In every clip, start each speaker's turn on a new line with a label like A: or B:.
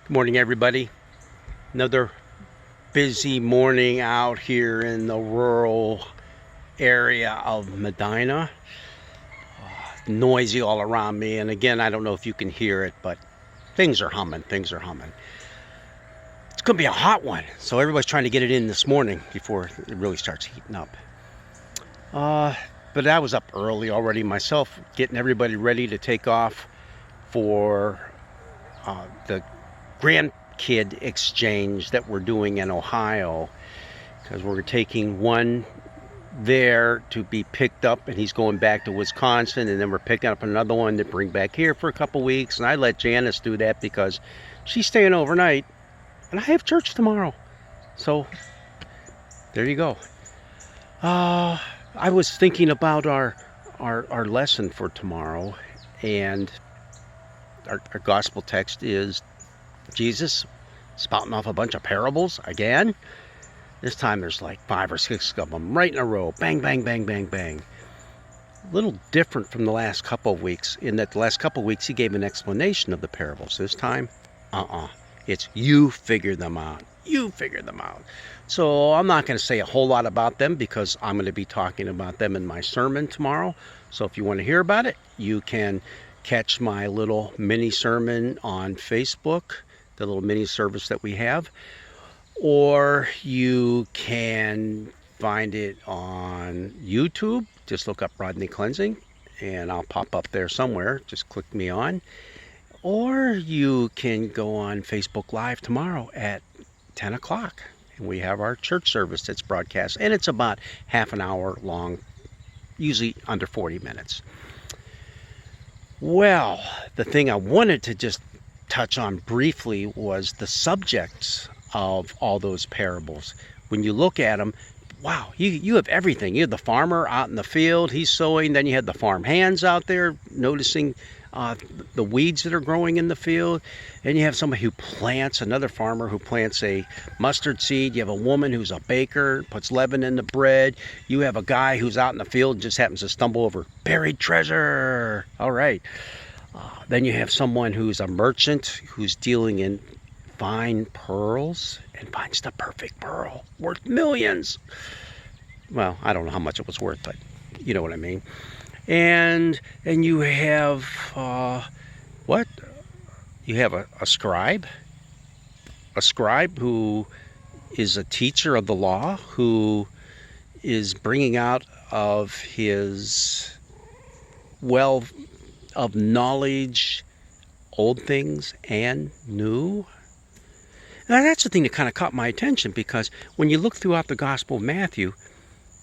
A: Good morning, everybody. Another busy morning out here in the rural area of Medina. Noisy all around me, and again, I don't know if you can hear it, but things are humming. Things are humming. It's going to be a hot one, so everybody's trying to get it in this morning before it really starts heating up. But I was up early already myself, getting everybody ready to take off for the grandkid exchange that we're doing in Ohio, because we're taking one there to be picked up and he's going back to Wisconsin, and then we're picking up another one to bring back here for a couple weeks. And I let Janice do that because she's staying overnight and I have church tomorrow. So there you go. I was thinking about our lesson for tomorrow, and our gospel text is Jesus spouting off a bunch of parables again. This time there's like 5 or 6 of them right in a row. Bang, bang, bang, bang, bang. A little different from the last couple of weeks, in that the last couple of weeks he gave an explanation of the parables. This time, it's you figure them out. You figure them out. So I'm not going to say a whole lot about them because I'm going to be talking about them in my sermon tomorrow. So if you want to hear about it, you can catch my little mini sermon on Facebook, the little mini service that we have, or you can find it on YouTube. Just look up Rodney Cleansing and I'll pop up there somewhere. Just click me on. Or you can go on Facebook Live tomorrow at 10 o'clock. And we have our church service that's broadcast, and it's about half an hour long, usually under 40 minutes. Well, the thing I wanted to just touch on briefly was the subjects of all those parables. When you look at them, wow, you have everything. You have the farmer out in the field, he's sowing. Then you have the farm hands out there noticing the weeds that are growing in the field. And you have somebody who plants, another farmer who plants a mustard seed. You have a woman who's a baker, puts leaven in the bread. You have a guy who's out in the field and just happens to stumble over buried treasure. All right. Then you have someone who's a merchant who's dealing in fine pearls and finds the perfect pearl worth millions. Well, I don't know how much it was worth, but you know what I mean. And you have what? You have a scribe who is a teacher of the law, who is bringing out of his well of knowledge old things and new. Now that's the thing that kind of caught my attention, because when you look throughout the Gospel of Matthew,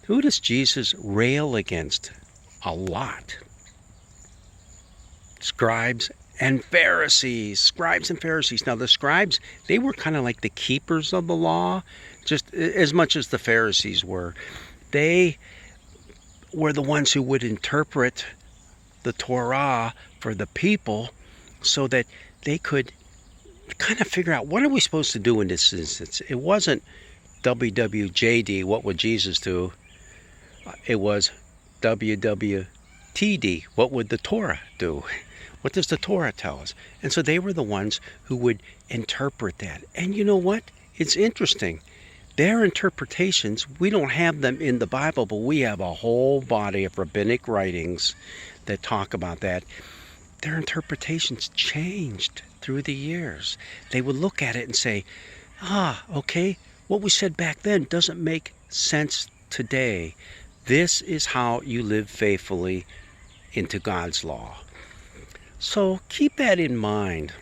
A: who does Jesus rail against a lot? Scribes and Pharisees. Scribes and Pharisees. Now the scribes, they were kind of like the keepers of the law, just as much as the Pharisees were. They were the ones who would interpret the Torah for the people so that they could kind of figure out, what are we supposed to do in this instance? It wasn't WWJD, what would Jesus do? It was WWTD, what would the Torah do? What does the Torah tell us? And so they were the ones who would interpret that. And you know what? It's interesting. Their interpretations, we don't have them in the Bible, but we have a whole body of rabbinic writings that talk about that. Their interpretations changed through the years. They would look at it and say, okay, what we said back then doesn't make sense today. This is how you live faithfully into God's law. So keep that in mind.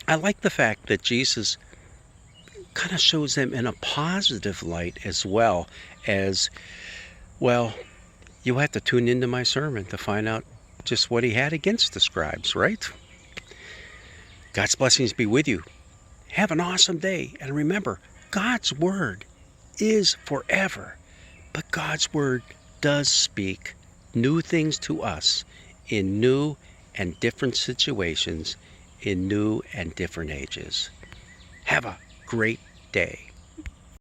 A: I like the fact that Jesus kind of shows them in a positive light as well. You have to tune into my sermon to find out just what he had against the scribes, right? God's blessings be with you. Have an awesome day. And remember, God's word is forever. But God's word does speak new things to us in new and different situations, in new and different ages. Have a great day.